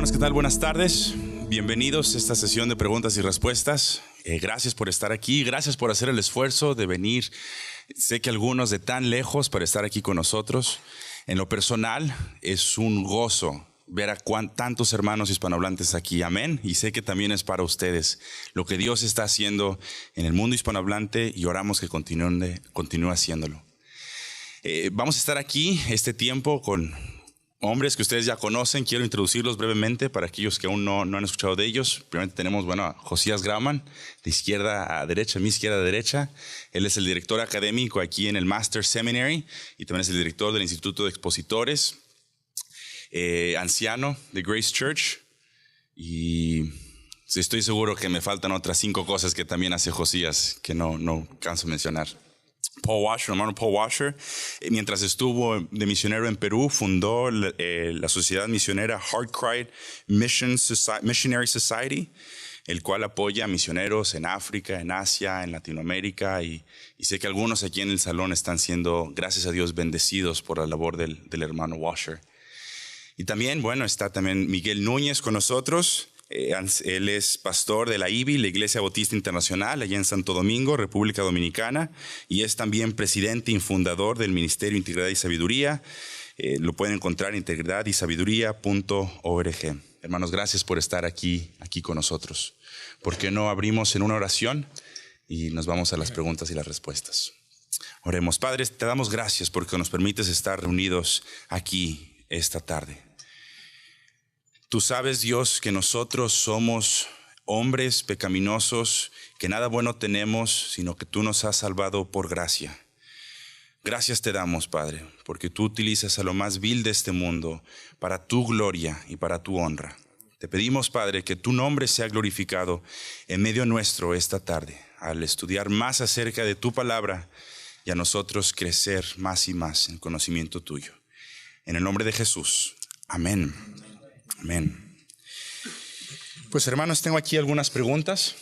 Hermanos, ¿qué tal? Buenas tardes. Bienvenidos a esta sesión de preguntas y respuestas. Gracias por estar aquí. Gracias por hacer el esfuerzo de venir. Sé que algunos de tan lejos para estar aquí con nosotros. En lo personal, es un gozo ver a tantos hermanos hispanohablantes aquí. Amén. Y sé que también es para ustedes lo que Dios está haciendo en el mundo hispanohablante y oramos que continúe haciéndolo. Vamos a estar aquí este tiempo con hombres que ustedes ya conocen. Quiero introducirlos brevemente para aquellos que aún no han escuchado de ellos. Primero tenemos, a Josías Grauman, de izquierda a derecha, mi izquierda a derecha. Él es el director académico aquí en el Master Seminary y también es el director del Instituto de Expositores. Anciano de Grace Church. Y estoy seguro que me faltan otras 5 cosas que también hace Josías que no canso de mencionar. Paul Washer, hermano Paul Washer, mientras estuvo de misionero en Perú, fundó la sociedad misionera Heart Cry Missionary Society, el cual apoya a misioneros en África, en Asia, en Latinoamérica, y sé que algunos aquí en el salón están siendo, gracias a Dios, bendecidos por la labor del hermano Washer. Y también, está también Miguel Núñez con nosotros. Él es pastor de la IBI, la Iglesia Bautista Internacional, allá en Santo Domingo, República Dominicana, y es también presidente y fundador del Ministerio Integridad y Sabiduría. Lo pueden encontrar en integridadysabiduría.org. Hermanos, gracias por estar aquí con nosotros. ¿Por qué no abrimos en una oración y nos vamos a las preguntas y las respuestas? Oremos. Padre, te damos gracias porque nos permites estar reunidos aquí esta tarde. Tú sabes, Dios, que nosotros somos hombres pecaminosos, que nada bueno tenemos, sino que tú nos has salvado por gracia. Gracias te damos, Padre, porque tú utilizas a lo más vil de este mundo para tu gloria y para tu honra. Te pedimos, Padre, que tu nombre sea glorificado en medio nuestro esta tarde, al estudiar más acerca de tu palabra y a nosotros crecer más y más en conocimiento tuyo. En el nombre de Jesús. Amén. Amén. Pues hermanos, tengo aquí algunas preguntas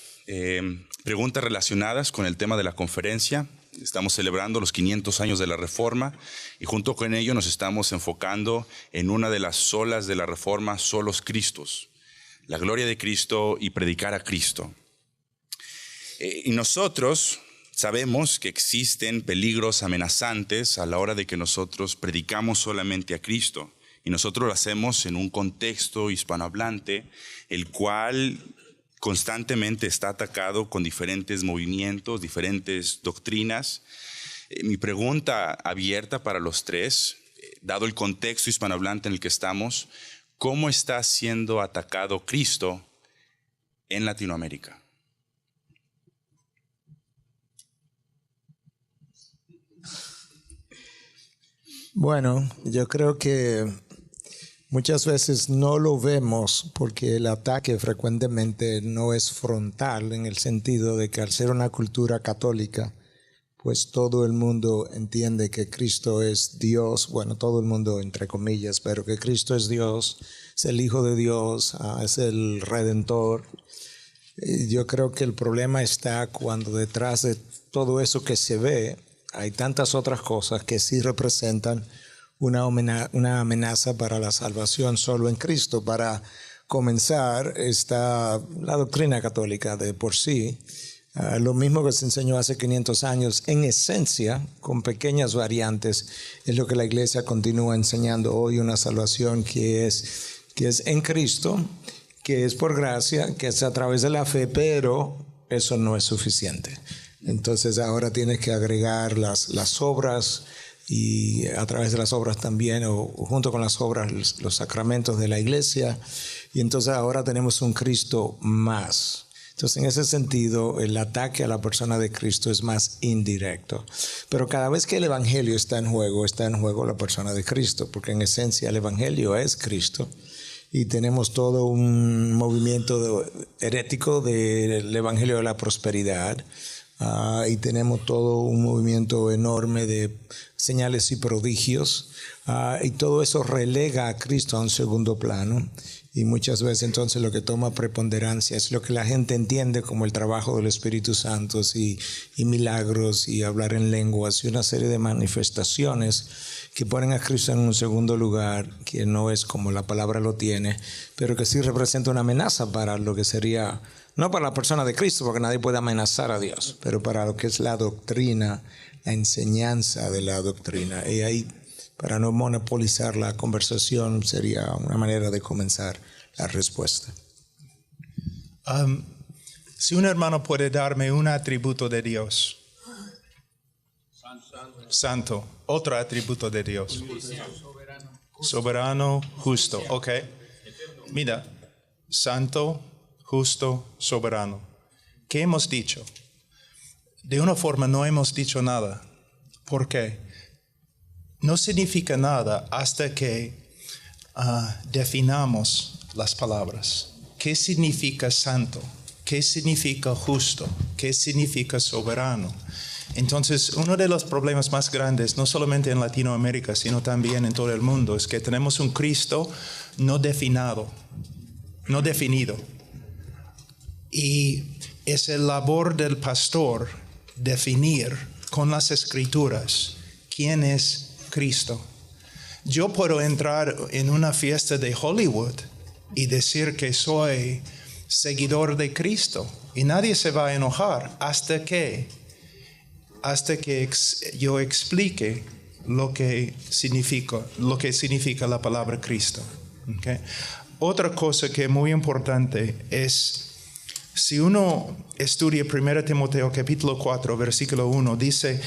relacionadas con el tema de la conferencia. Estamos celebrando los 500 años de la Reforma y junto con ello nos estamos enfocando en una de las solas de la Reforma, solos Cristos, la gloria de Cristo y predicar a Cristo. Y nosotros sabemos que existen peligros amenazantes a la hora de que nosotros predicamos solamente a Cristo. Y nosotros lo hacemos en un contexto hispanohablante, el cual constantemente está atacado con diferentes movimientos, diferentes doctrinas. Mi pregunta abierta para los tres, dado el contexto hispanohablante en el que estamos, ¿cómo está siendo atacado Cristo en Latinoamérica? Bueno, yo creo que muchas veces no lo vemos porque el ataque frecuentemente no es frontal, en el sentido de que al ser una cultura católica, pues todo el mundo entiende que Cristo es Dios, bueno, todo el mundo entre comillas, pero que Cristo es Dios, es el Hijo de Dios, es el Redentor. Yo creo que el problema está cuando detrás de todo eso que se ve hay tantas otras cosas que sí representan una amenaza para la salvación solo en Cristo. Para comenzar, está la doctrina católica de por sí, lo mismo que se enseñó hace 500 años, en esencia, con pequeñas variantes, es lo que la Iglesia continúa enseñando hoy, una salvación que es en Cristo, que es por gracia, que es a través de la fe, pero eso no es suficiente. Entonces ahora tienes que agregar las obras, y a través de las obras también, o junto con las obras, los sacramentos de la iglesia. Y entonces ahora tenemos un Cristo más. Entonces en ese sentido el ataque a la persona de Cristo es más indirecto. Pero cada vez que el evangelio está en juego la persona de Cristo, porque en esencia el evangelio es Cristo. Y tenemos todo un movimiento herético del evangelio de la prosperidad. Y tenemos todo un movimiento enorme de señales y prodigios, y todo eso relega a Cristo a un segundo plano, y muchas veces entonces lo que toma preponderancia es lo que la gente entiende como el trabajo del Espíritu Santo y milagros y hablar en lenguas y una serie de manifestaciones, que ponen a Cristo en un segundo lugar, que no es como la palabra lo tiene, pero que sí representa una amenaza para lo que sería, no para la persona de Cristo, porque nadie puede amenazar a Dios, pero para lo que es la doctrina, la enseñanza de la doctrina. Y ahí, para no monopolizar la conversación, sería una manera de comenzar la respuesta. Si un hermano puede darme un atributo de Dios. Santo. Otro atributo de Dios. Soberano, justo. Ok. Mira, santo, justo, soberano. ¿Qué hemos dicho? De una forma no hemos dicho nada. ¿Por qué? No significa nada hasta que definamos las palabras. ¿Qué significa santo? ¿Qué significa justo? ¿Qué significa soberano? Entonces, uno de los problemas más grandes, no solamente en Latinoamérica, sino también en todo el mundo, es que tenemos un Cristo no definido. Y es el labor del pastor definir con las Escrituras quién es Cristo. Yo puedo entrar en una fiesta de Hollywood y decir que soy seguidor de Cristo y nadie se va a enojar hasta que yo explique lo que significa la palabra Cristo. Okay. Otra cosa que es muy importante es, si uno estudia 1 Timoteo capítulo 4 versículo 1, dice: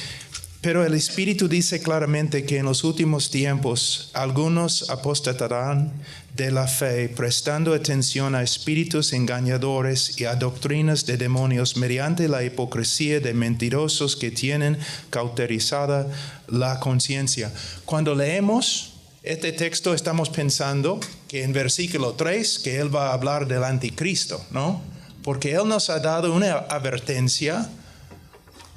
pero el Espíritu dice claramente que en los últimos tiempos algunos apostatarán de la fe, prestando atención a espíritus engañadores y a doctrinas de demonios, mediante la hipocresía de mentirosos que tienen cauterizada la conciencia. Cuando leemos este texto estamos pensando que en versículo 3 que él va a hablar del anticristo, ¿no? Porque él nos ha dado una advertencia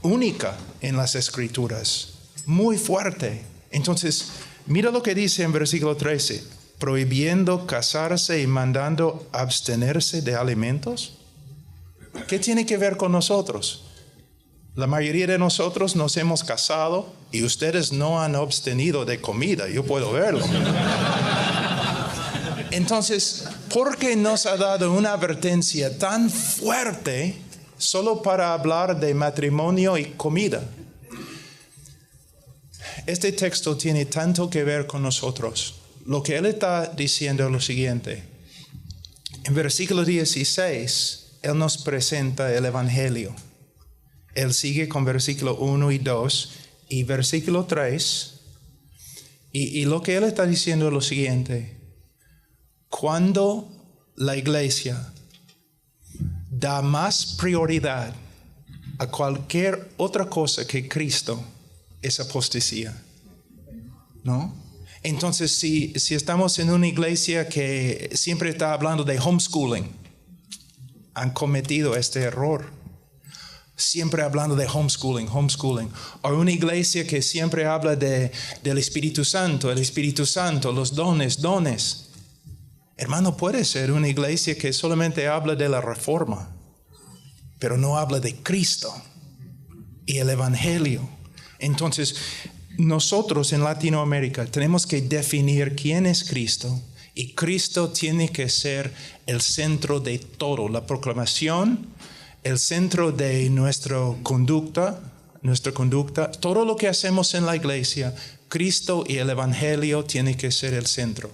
única en las Escrituras, muy fuerte. Entonces, mira lo que dice en versículo 13: prohibiendo casarse y mandando abstenerse de alimentos. ¿Qué tiene que ver con nosotros? La mayoría de nosotros nos hemos casado y ustedes no han abstenido de comida, yo puedo verlo. Entonces, ¿por qué nos ha dado una advertencia tan fuerte solo para hablar de matrimonio y comida? Este texto tiene tanto que ver con nosotros. Lo que él está diciendo es lo siguiente. En versículo 16, él nos presenta el Evangelio. Él sigue con versículo 1 y 2 y versículo 3. Y lo que él está diciendo es lo siguiente. Cuando la iglesia da más prioridad a cualquier otra cosa que Cristo, es apostasía, ¿no? Entonces, si estamos en una iglesia que siempre está hablando de homeschooling, han cometido este error. Siempre hablando de homeschooling. O una iglesia que siempre habla del Espíritu Santo, los dones. Hermano, puede ser una iglesia que solamente habla de la reforma, pero no habla de Cristo y el Evangelio. Entonces, nosotros en Latinoamérica tenemos que definir quién es Cristo, y Cristo tiene que ser el centro de todo, la proclamación, el centro de nuestra conducta, todo lo que hacemos en la iglesia, Cristo y el Evangelio tiene que ser el centro.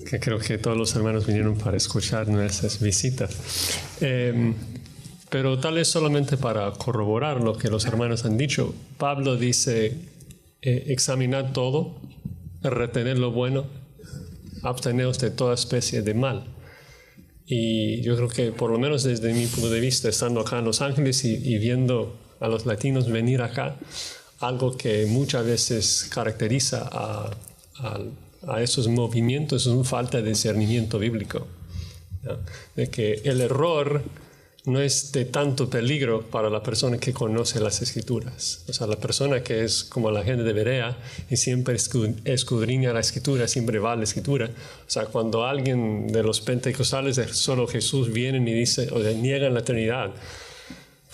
Que creo que todos los hermanos vinieron para escuchar nuestras visitas. Pero tal vez solamente para corroborar lo que los hermanos han dicho, Pablo dice, examinar todo, retener lo bueno, absteneos de toda especie de mal. Y yo creo que por lo menos desde mi punto de vista, estando acá en Los Ángeles y viendo a los latinos venir acá, algo que muchas veces caracteriza a esos movimientos es una falta de discernimiento bíblico, ¿no? De que el error no es de tanto peligro para la persona que conoce las Escrituras. O sea, la persona que es como la gente de Berea y siempre escudriña la Escritura, siempre va a la Escritura. O sea, cuando alguien de los pentecostales de solo Jesús vienen y dice, o niegan la Trinidad,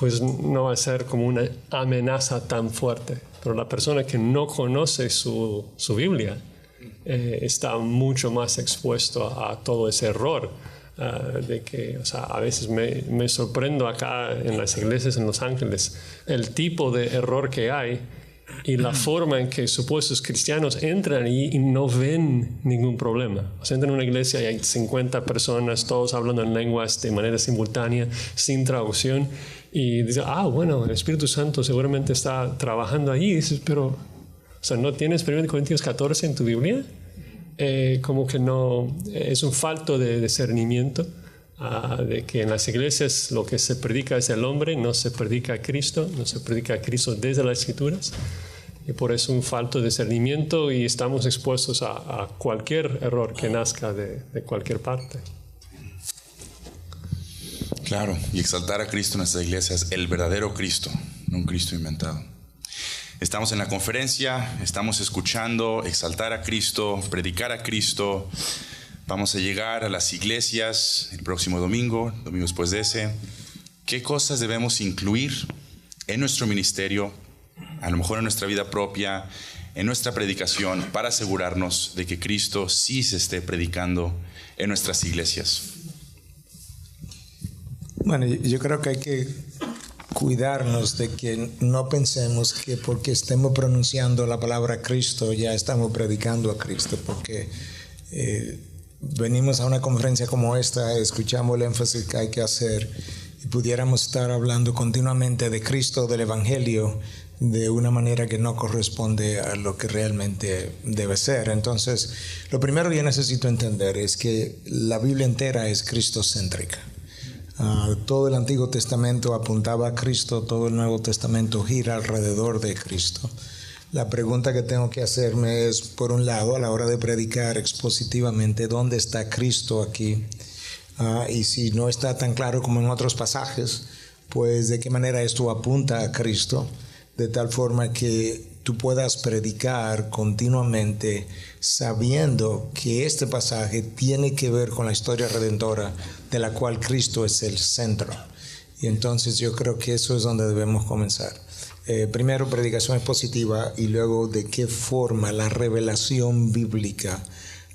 pues no va a ser como una amenaza tan fuerte. Pero la persona que no conoce su Biblia está mucho más expuesto a todo ese error. De que, o sea, a veces me sorprendo acá en las iglesias en Los Ángeles el tipo de error que hay y la forma en que supuestos cristianos entran y no ven ningún problema. O sea, entran en una iglesia y hay 50 personas, todos hablando en lenguas de manera simultánea, sin traducción, y dicen, bueno, el Espíritu Santo seguramente está trabajando ahí. Y dices, pero, o sea, ¿no tienes 1 Corintios 14 en tu Biblia? Como que no, es un falto de discernimiento, de que en las iglesias lo que se predica es el hombre, no se predica a Cristo, no se predica a Cristo desde las Escrituras, y por eso un falto de discernimiento, y estamos expuestos a cualquier error que nazca de cualquier parte. Claro, y exaltar a Cristo en nuestra iglesia es el verdadero Cristo, no un Cristo inventado. Estamos en la conferencia, estamos escuchando exaltar a Cristo, predicar a Cristo. Vamos a llegar a las iglesias el próximo domingo después de ese. ¿Qué cosas debemos incluir en nuestro ministerio, a lo mejor en nuestra vida propia, en nuestra predicación, para asegurarnos de que Cristo sí se esté predicando en nuestras iglesias? Bueno, yo creo que hay que cuidarnos de que no pensemos que porque estemos pronunciando la palabra Cristo ya estamos predicando a Cristo, porque venimos a una conferencia como esta, escuchamos el énfasis que hay que hacer y pudiéramos estar hablando continuamente de Cristo, del Evangelio, de una manera que no corresponde a lo que realmente debe ser. Entonces, lo primero que yo necesito entender es que la Biblia entera es cristocéntrica. Todo el Antiguo Testamento apuntaba a Cristo, todo el Nuevo Testamento gira alrededor de Cristo. La pregunta que tengo que hacerme es, por un lado, a la hora de predicar expositivamente, ¿dónde está Cristo aquí? Y si no está tan claro como en otros pasajes, pues de qué manera esto apunta a Cristo, de tal forma que tú puedas predicar continuamente sabiendo que este pasaje tiene que ver con la historia redentora de la cual Cristo es el centro. Y entonces yo creo que eso es donde debemos comenzar. Primero, predicación expositiva, y luego de qué forma la revelación bíblica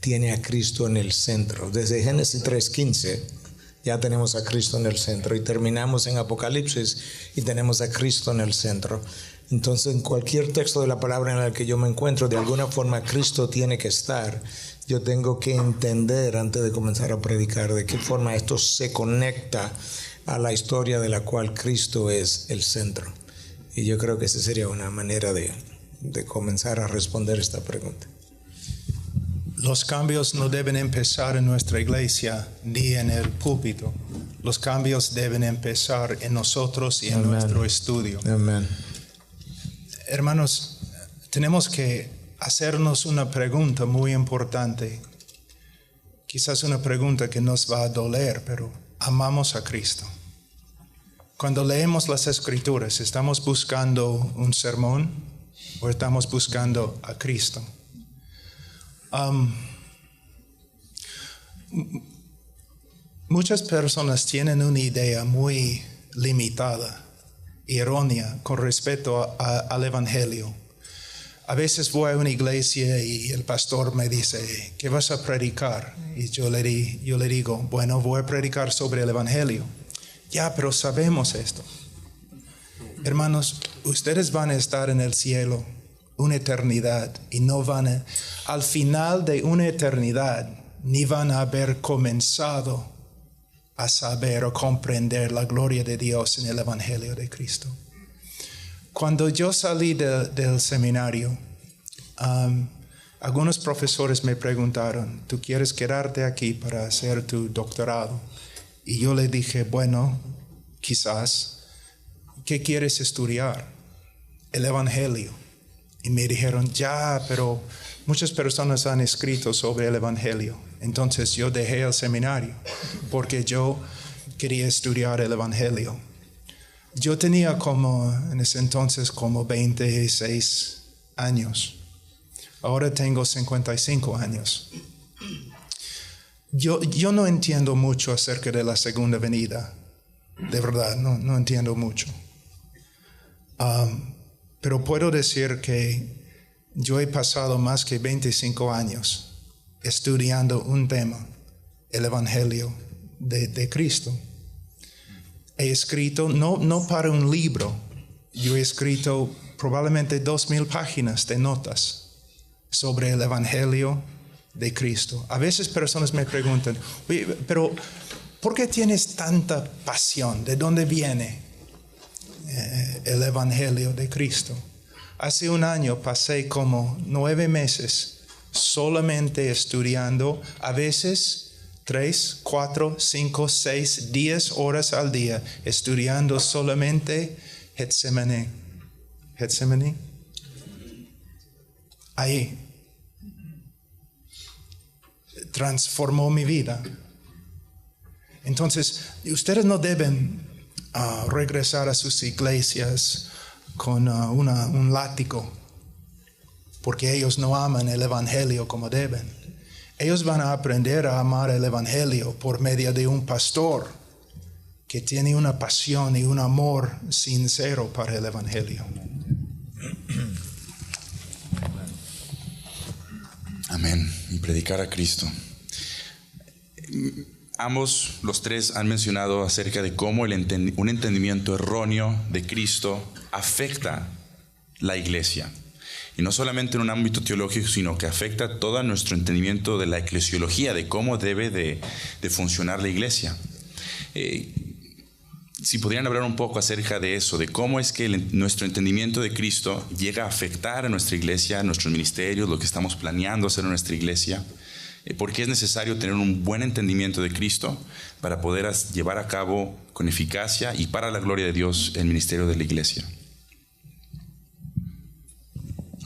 tiene a Cristo en el centro. Desde Génesis 3:15 ya tenemos a Cristo en el centro, y terminamos en Apocalipsis y tenemos a Cristo en el centro. Entonces, en cualquier texto de la palabra en el que yo me encuentro, de alguna forma Cristo tiene que estar. Yo tengo que entender antes de comenzar a predicar de qué forma esto se conecta a la historia de la cual Cristo es el centro. Y yo creo que esa sería una manera de comenzar a responder esta pregunta. Los cambios no deben empezar en nuestra iglesia ni en el púlpito. Los cambios deben empezar en nosotros y en nuestro estudio. Amén. Hermanos, tenemos que hacernos una pregunta muy importante. Quizás una pregunta que nos va a doler, pero ¿amamos a Cristo? Cuando leemos las Escrituras, ¿estamos buscando un sermón o estamos buscando a Cristo? Muchas personas tienen una idea muy limitada, errónea, con respecto al Evangelio. A veces voy a una iglesia y el pastor me dice, ¿qué vas a predicar? Y yo le digo, bueno, voy a predicar sobre el Evangelio. Ya, pero sabemos esto. Hermanos, ustedes van a estar en el cielo una eternidad y no van a, al final de una eternidad, ni van a haber comenzado a saber o comprender la gloria de Dios en el Evangelio de Cristo. Cuando yo salí del seminario, algunos profesores me preguntaron, ¿tú quieres quedarte aquí para hacer tu doctorado? Y yo le dije, bueno, quizás. ¿Qué quieres estudiar? El Evangelio. Y me dijeron, ya, pero muchas personas han escrito sobre el Evangelio. Entonces yo dejé el seminario porque yo quería estudiar el Evangelio. Yo tenía en ese entonces como 26 años. Ahora tengo 55 años. Yo no entiendo mucho acerca de la segunda venida. De verdad, no entiendo mucho. Pero puedo decir que yo he pasado más que 25 años estudiando un tema, el Evangelio de Cristo. He escrito, no para un libro, yo he escrito probablemente 2,000 páginas de notas sobre el Evangelio de Cristo. A veces personas me preguntan, oye, pero ¿por qué tienes tanta pasión? ¿De dónde viene el Evangelio de Cristo? Hace un año pasé como 9 meses solamente estudiando, a veces 3, 4, 5, 6, 10 horas al día, estudiando solamente Getsemaní. Ahí transformó mi vida. Entonces, ustedes no deben regresar a sus iglesias con un látigo, porque ellos no aman el Evangelio como deben. Ellos van a aprender a amar el Evangelio por medio de un pastor que tiene una pasión y un amor sincero para el Evangelio. Amén. Y predicar a Cristo. Ambos, los tres, han mencionado acerca de cómo un entendimiento erróneo de Cristo afecta la iglesia. Y no solamente en un ámbito teológico, sino que afecta todo nuestro entendimiento de la eclesiología, de cómo debe de funcionar la iglesia. Si podrían hablar un poco acerca de eso, de cómo es que nuestro entendimiento de Cristo llega a afectar a nuestra iglesia, a nuestros ministerios, lo que estamos planeando hacer en nuestra iglesia. Porque es necesario tener un buen entendimiento de Cristo para poder llevar a cabo con eficacia y para la gloria de Dios el ministerio de la iglesia.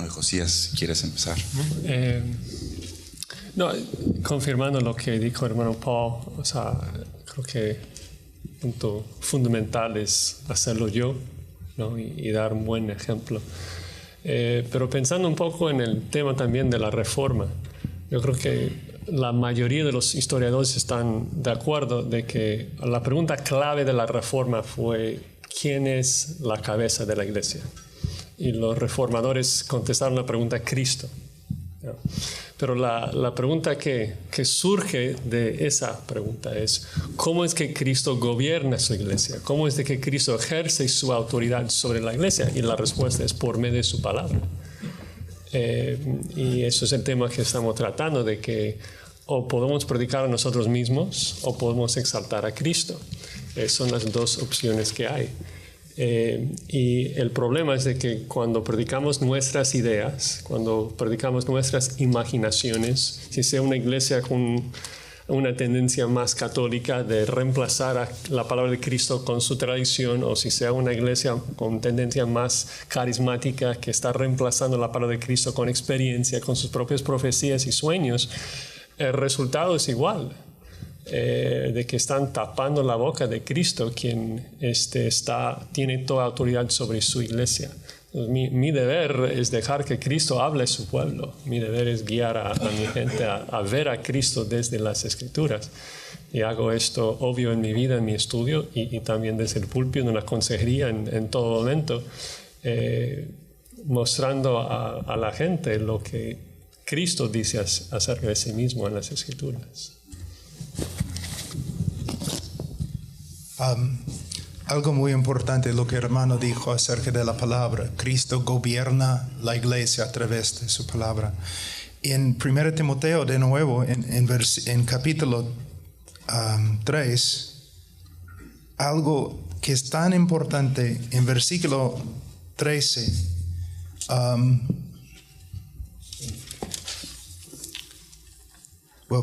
Josías, ¿quieres empezar? Confirmando lo que dijo hermano Paul, creo que el punto fundamental es hacerlo yo, ¿no? y dar un buen ejemplo. Pero pensando un poco en el tema también de la reforma, yo creo que la mayoría de los historiadores están de acuerdo de que la pregunta clave de la reforma fue ¿quién es la cabeza de la iglesia? Y los reformadores contestaron la pregunta Cristo. Pero la pregunta que surge de esa pregunta es ¿cómo es que Cristo gobierna su iglesia? ¿Cómo es de que Cristo ejerce su autoridad sobre la iglesia? Y la respuesta es por medio de su palabra. Y eso es el tema que estamos tratando, de que o podemos predicar a nosotros mismos o podemos exaltar a Cristo. Son las dos opciones que hay. Y el problema es de que cuando predicamos nuestras ideas, cuando predicamos nuestras imaginaciones, si sea una iglesia con una tendencia más católica de reemplazar la palabra de Cristo con su tradición, o si sea una iglesia con tendencia más carismática que está reemplazando la palabra de Cristo con experiencia, con sus propias profecías y sueños, el resultado es igual. De que están tapando la boca de Cristo, quien tiene toda autoridad sobre su iglesia. Mi deber es dejar que Cristo hable a su pueblo. Mi deber es guiar a mi gente a ver a Cristo desde las Escrituras. Y hago esto obvio en mi vida, en mi estudio, y también desde el púlpito, en la consejería, en todo momento, mostrando a la gente lo que Cristo dice acerca de sí mismo en las Escrituras. Algo muy importante lo que el hermano dijo acerca de la palabra. Cristo gobierna la iglesia a través de su palabra. En 1 Timoteo, de nuevo, en capítulo 3, algo que es tan importante, en versículo 13,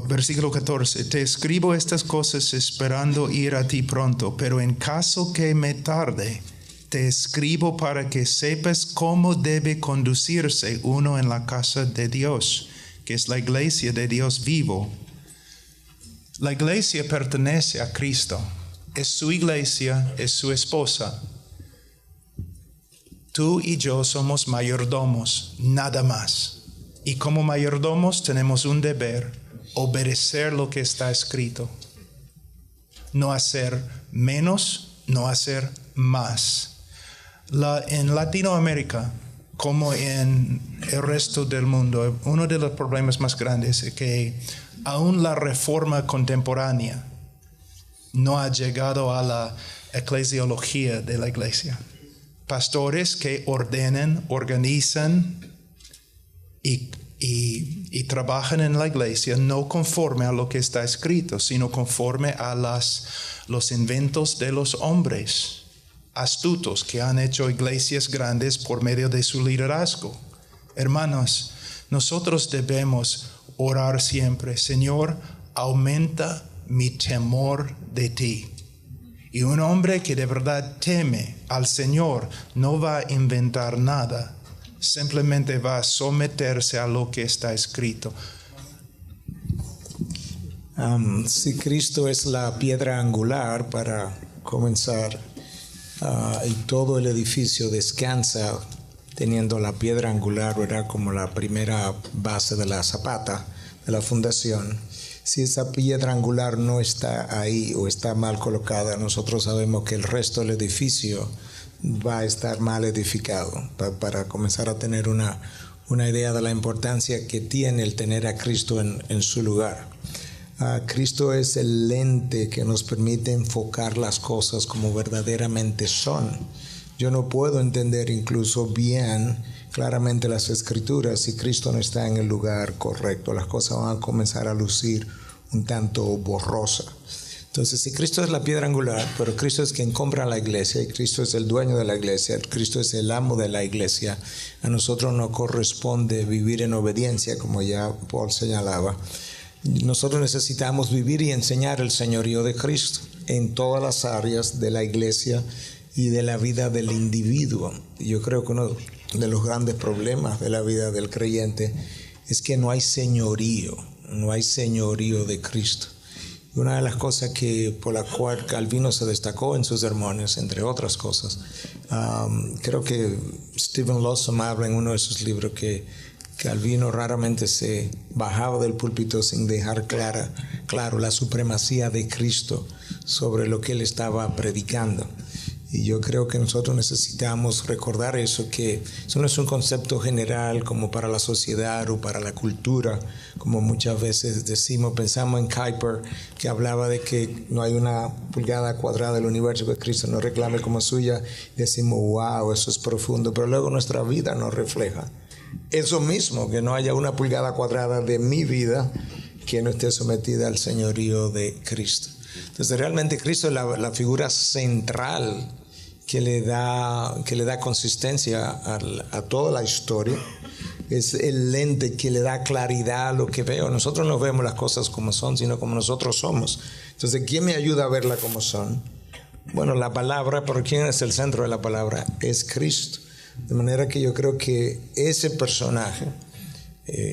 versículo 14, te escribo estas cosas esperando ir a ti pronto, pero en caso que me tarde, te escribo para que sepas cómo debe conducirse uno en la casa de Dios, que es la iglesia de Dios vivo. La iglesia pertenece a Cristo, es su iglesia, es su esposa. Tú y yo somos mayordomos, nada más. Y como mayordomos tenemos un deber: obedecer lo que está escrito, no hacer menos no hacer más. En Latinoamérica, como en el resto del mundo, uno de los problemas más grandes es que aún la reforma contemporánea no ha llegado a la eclesiología de la iglesia. Pastores que ordenen, organizan y trabajan en la iglesia no conforme a lo que está escrito, sino conforme a los inventos de los hombres astutos que han hecho iglesias grandes por medio de su liderazgo. Hermanos, nosotros debemos orar siempre: Señor, aumenta mi temor de ti. Y un hombre que de verdad teme al Señor no va a inventar nada, simplemente va a someterse a lo que está escrito. Si Cristo es la piedra angular, para comenzar, y todo el edificio descansa teniendo la piedra angular, ¿verdad?, como la primera base de la zapata, de la fundación. Si esa piedra angular no está ahí o está mal colocada, nosotros sabemos que el resto del edificio va a estar mal edificado. Para comenzar a tener una idea de la importancia que tiene el tener a Cristo en su lugar. Cristo es el lente que nos permite enfocar las cosas como verdaderamente son. Yo no puedo entender incluso bien claramente las Escrituras si Cristo no está en el lugar correcto. Las cosas van a comenzar a lucir un tanto borrosa. Entonces, si Cristo es la piedra angular, pero Cristo es quien compra la iglesia, y Cristo es el dueño de la iglesia, Cristo es el amo de la iglesia, a nosotros nos corresponde vivir en obediencia, como ya Paul señalaba. Nosotros necesitamos vivir y enseñar el señorío de Cristo en todas las áreas de la iglesia y de la vida del individuo. Yo creo que uno de los grandes problemas de la vida del creyente es que no hay señorío de Cristo. Una de las cosas por la cual Calvino se destacó en sus sermones, entre otras cosas, creo que Stephen Lawson habla en uno de sus libros que Calvino raramente se bajaba del púlpito sin dejar claro la supremacía de Cristo sobre lo que él estaba predicando. Y yo creo que nosotros necesitamos recordar eso, que eso no es un concepto general como para la sociedad o para la cultura, como muchas veces decimos. Pensamos en Kuyper, que hablaba de que no hay una pulgada cuadrada del universo que Cristo no reclame como suya. Decimos, wow, eso es profundo, pero luego nuestra vida nos refleja eso mismo, que no haya una pulgada cuadrada de mi vida que no esté sometida al señorío de Cristo. Entonces realmente Cristo es la figura central que le da consistencia a toda la historia. Es el lente que le da claridad a lo que veo. Nosotros no vemos las cosas como son, sino como nosotros somos. Entonces, ¿quién me ayuda a verla como son? Bueno, la palabra, pero ¿quién es el centro de la palabra? Es Cristo. De manera que yo creo que ese personaje,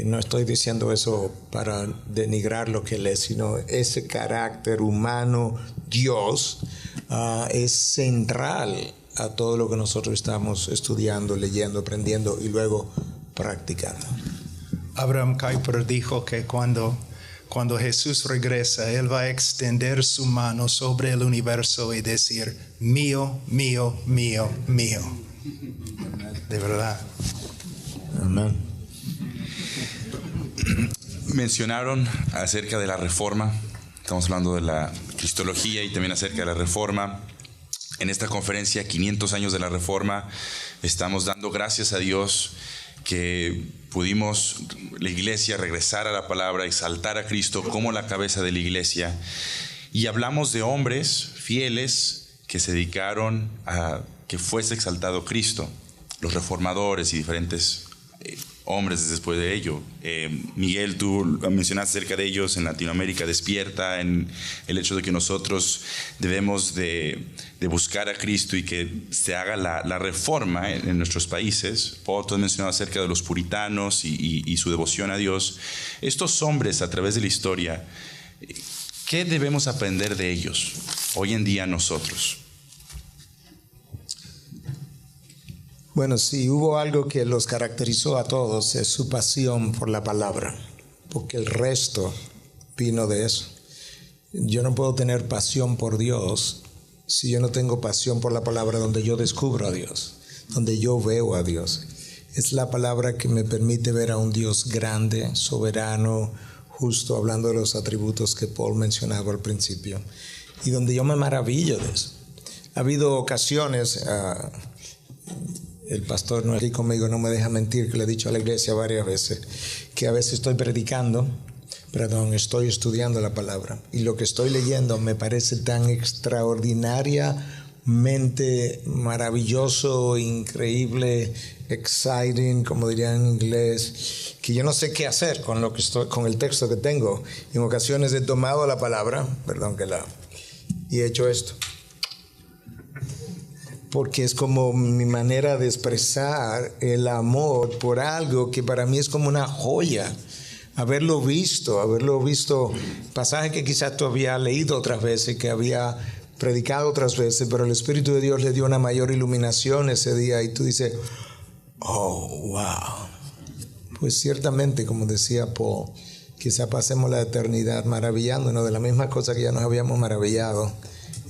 no estoy diciendo eso para denigrar lo que él es, sino ese carácter humano, Dios, es central a todo lo que nosotros estamos estudiando, leyendo, aprendiendo y luego practicando. Abraham Kuyper dijo que cuando Jesús regresa, Él va a extender su mano sobre el universo y decir, mío, mío, mío, mío. De verdad. Amén. Mencionaron acerca de la reforma. Estamos hablando de la cristología y también acerca de la reforma. En esta conferencia, 500 años de la reforma, estamos dando gracias a Dios que pudimos, la iglesia, regresar a la palabra, exaltar a Cristo como la cabeza de la iglesia. Y hablamos de hombres fieles que se dedicaron a que fuese exaltado Cristo, los reformadores y diferentes hombres después de ello. Miguel, tú mencionaste acerca de ellos en Latinoamérica Despierta, en el hecho de que nosotros debemos de buscar a Cristo y que se haga la reforma en nuestros países. Paul, tú has mencionado acerca de los puritanos y su devoción a Dios. Estos hombres a través de la historia, ¿qué debemos aprender de ellos hoy en día nosotros? Bueno, si hubo algo que los caracterizó a todos es su pasión por la palabra, porque el resto vino de eso. Yo no puedo tener pasión por Dios si yo no tengo pasión por la palabra donde yo descubro a Dios, donde yo veo a Dios. Es la palabra que me permite ver a un Dios grande, soberano, justo, hablando de los atributos que Paul mencionaba al principio, y donde yo me maravillo de eso. Ha habido ocasiones, el pastor no es aquí conmigo, no me deja mentir, que le he dicho a la iglesia varias veces, que a veces estoy estoy estudiando la palabra, y lo que estoy leyendo me parece tan extraordinariamente maravilloso, increíble, exciting, como dirían en inglés, que yo no sé qué hacer con el texto que tengo. En ocasiones he tomado la palabra, y he hecho esto, porque es como mi manera de expresar el amor por algo que para mí es como una joya. Haberlo visto, pasaje que quizás tú habías leído otras veces, que había predicado otras veces, pero el Espíritu de Dios le dio una mayor iluminación ese día, y tú dices, oh, wow. Pues ciertamente, como decía Paul, quizá pasemos la eternidad maravillándonos de la misma cosa que ya nos habíamos maravillado,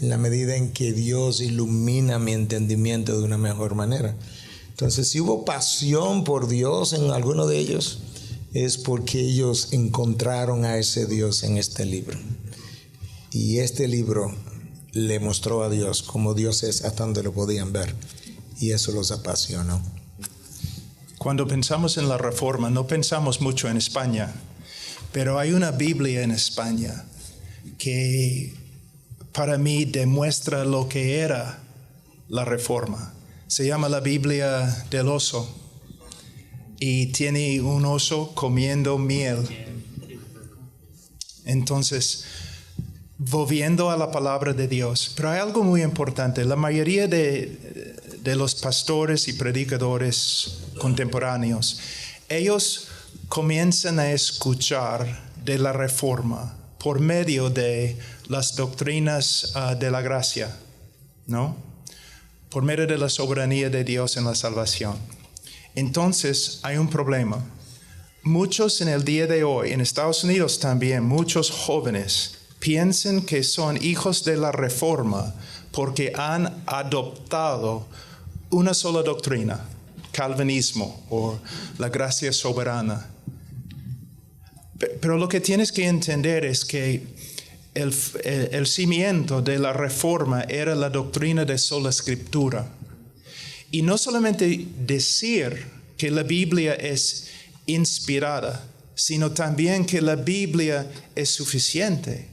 en la medida en que Dios ilumina mi entendimiento de una mejor manera. Entonces, si hubo pasión por Dios en alguno de ellos, es porque ellos encontraron a ese Dios en este libro. Y este libro le mostró a Dios como Dios es hasta donde lo podían ver. Y eso los apasionó. Cuando pensamos en la Reforma, no pensamos mucho en España, pero hay una Biblia en España que para mí demuestra lo que era la Reforma. Se llama la Biblia del oso, y tiene un oso comiendo miel. Entonces, volviendo a la palabra de Dios, pero hay algo muy importante. La mayoría de los pastores y predicadores contemporáneos, ellos comienzan a escuchar de la Reforma por medio de las doctrinas de la gracia, ¿no? Por medio de la soberanía de Dios en la salvación. Entonces hay un problema. Muchos en el día de hoy, en Estados Unidos también, muchos jóvenes piensan que son hijos de la Reforma porque han adoptado una sola doctrina, calvinismo o la gracia soberana. Pero lo que tienes que entender es que el cimiento de la Reforma era la doctrina de sola escritura. Y no solamente decir que la Biblia es inspirada, sino también que la Biblia es suficiente.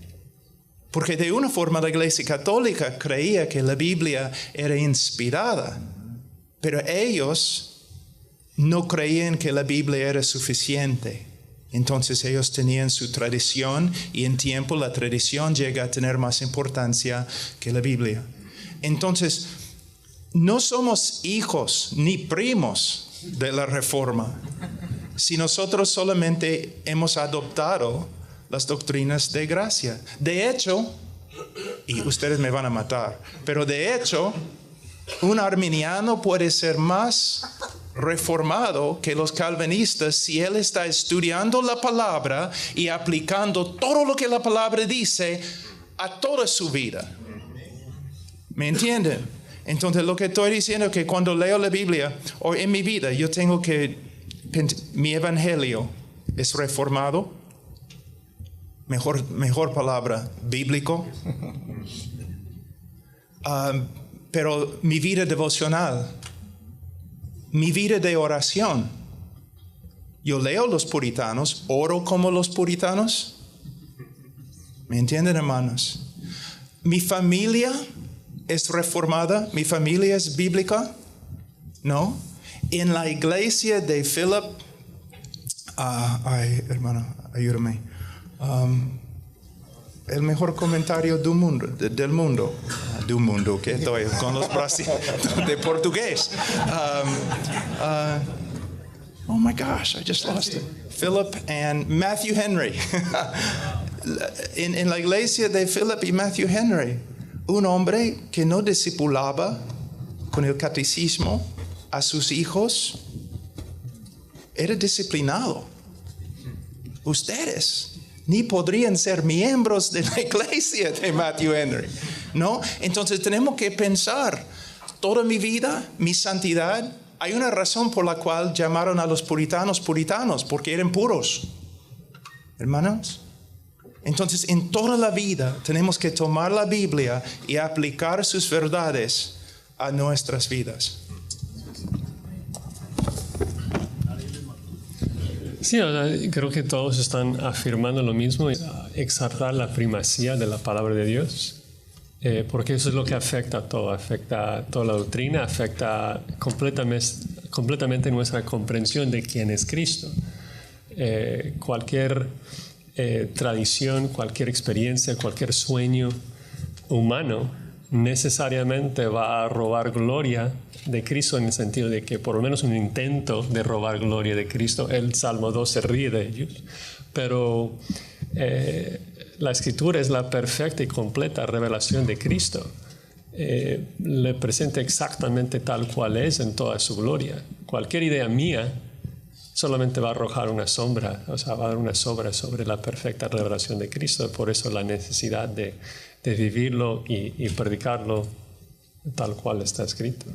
Porque de una forma la Iglesia Católica creía que la Biblia era inspirada, pero ellos no creían que la Biblia era suficiente. Entonces ellos tenían su tradición, y en tiempo la tradición llega a tener más importancia que la Biblia. Entonces, no somos hijos ni primos de la Reforma, si nosotros solamente hemos adoptado las doctrinas de gracia. De hecho, y ustedes me van a matar, pero de hecho, un arminiano puede ser más reformado que los calvinistas si él está estudiando la palabra y aplicando todo lo que la palabra dice a toda su vida. ¿Me entienden? Entonces lo que estoy diciendo es que cuando leo la Biblia o en mi vida, yo tengo que, mi evangelio es reformado, mejor palabra, bíblico, pero mi vida devocional, mi vida de oración, yo leo los puritanos, oro como los puritanos. ¿Me entienden, hermanos? Mi familia es reformada, mi familia es bíblica, ¿no? En la iglesia de Philip, hermano, ayúdame. El mejor comentario del mundo, que estoy con los brasileños de portugués. Oh my gosh, I just lost it. Philip and Matthew Henry. en la iglesia de Philip y Matthew Henry, un hombre que no discipulaba con el catecismo a sus hijos, era disciplinado. Ustedes ni podrían ser miembros de la iglesia de Matthew Henry. ¿no? Entonces tenemos que pensar, toda mi vida, mi santidad, hay una razón por la cual llamaron a los puritanos, porque eran puros. Hermanos, entonces en toda la vida tenemos que tomar la Biblia y aplicar sus verdades a nuestras vidas. Sí, creo que todos están afirmando lo mismo, exaltar la primacía de la palabra de Dios, porque eso es lo que afecta a todo, afecta a toda la doctrina, afecta completamente nuestra comprensión de quién es Cristo. Cualquier tradición, cualquier experiencia, cualquier sueño humano necesariamente va a robar gloria de Cristo, en el sentido de que por lo menos un intento de robar gloria de Cristo. El Salmo 2 se ríe de ellos, pero la Escritura es la perfecta y completa revelación de Cristo. Le presenta exactamente tal cual es en toda su gloria. Cualquier idea mía solamente va a arrojar una sombra, o sea, va a dar una sombra sobre la perfecta revelación de Cristo. Por eso la necesidad de vivirlo y predicarlo tal cual está escrito.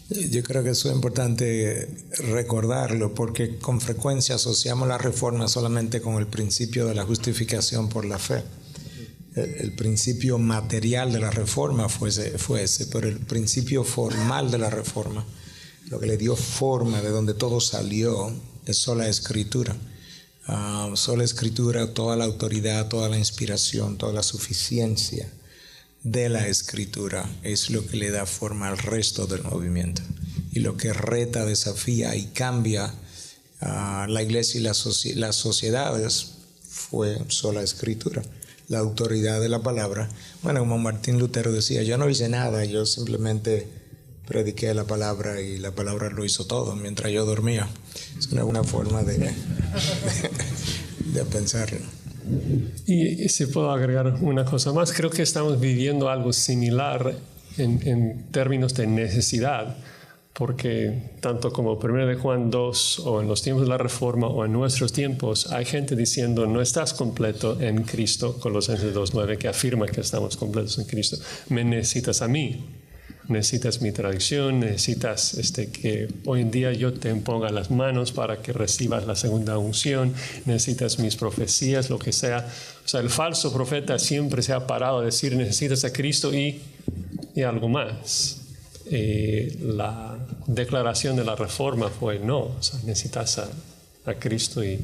Yo creo que eso es importante recordarlo, porque con frecuencia asociamos la reforma solamente con el principio de la justificación por la fe. El principio material de la reforma fue ese, pero el principio formal de la reforma, lo que le dio forma, de donde todo salió, es sola Escritura. Sola Escritura, toda la autoridad, toda la inspiración, toda la suficiencia de la Escritura es lo que le da forma al resto del movimiento, y lo que reta, desafía y cambia a la iglesia y las sociedades fue sola Escritura, la autoridad de la palabra. Bueno, como Martín Lutero decía, yo no hice nada, yo simplemente prediqué la palabra y la palabra lo hizo todo mientras yo dormía. Es una buena forma de pensarlo. Y si puedo agregar una cosa más, creo que estamos viviendo algo similar en términos de necesidad, porque tanto como 1 de Juan 2 o en los tiempos de la Reforma o en nuestros tiempos, hay gente diciendo no estás completo en Cristo, Colosenses 2:9, que afirma que estamos completos en Cristo. Me necesitas a mí, necesitas mi tradición, necesitas que hoy en día yo te imponga las manos para que recibas la segunda unción, necesitas mis profecías, lo que sea. O sea, el falso profeta siempre se ha parado a decir necesitas a Cristo y algo más. La declaración de la Reforma fue no, o sea, necesitas a Cristo y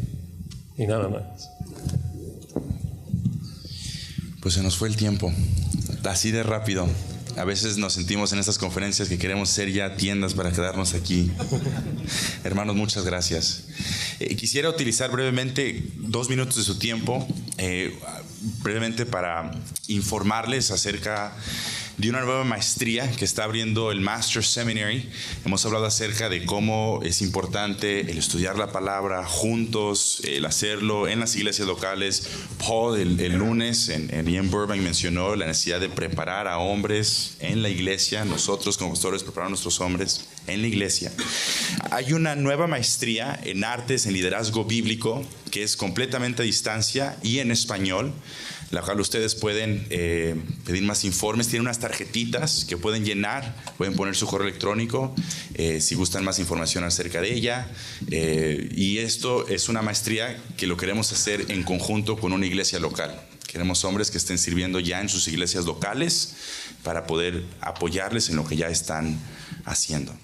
nada más. Pues se nos fue el tiempo, así de rápido. A veces nos sentimos en estas conferencias que queremos ser ya tiendas para quedarnos aquí. Hermanos, muchas gracias. Quisiera utilizar brevemente 2 minutos de su tiempo, brevemente para informarles acerca de una nueva maestría que está abriendo el Master's Seminary. Hemos hablado acerca de cómo es importante el estudiar la palabra juntos, el hacerlo en las iglesias locales. Paul el lunes en Burbank mencionó la necesidad de preparar a hombres en la iglesia. Nosotros como pastores preparar a nuestros hombres en la iglesia. Hay una nueva maestría en artes, en liderazgo bíblico, que es completamente a distancia y en español, la cual ustedes pueden pedir más informes. Tienen unas tarjetitas que pueden llenar, pueden poner su correo electrónico si gustan más información acerca de ella. Y esto es una maestría que lo queremos hacer en conjunto con una iglesia local. Queremos hombres que estén sirviendo ya en sus iglesias locales para poder apoyarles en lo que ya están haciendo.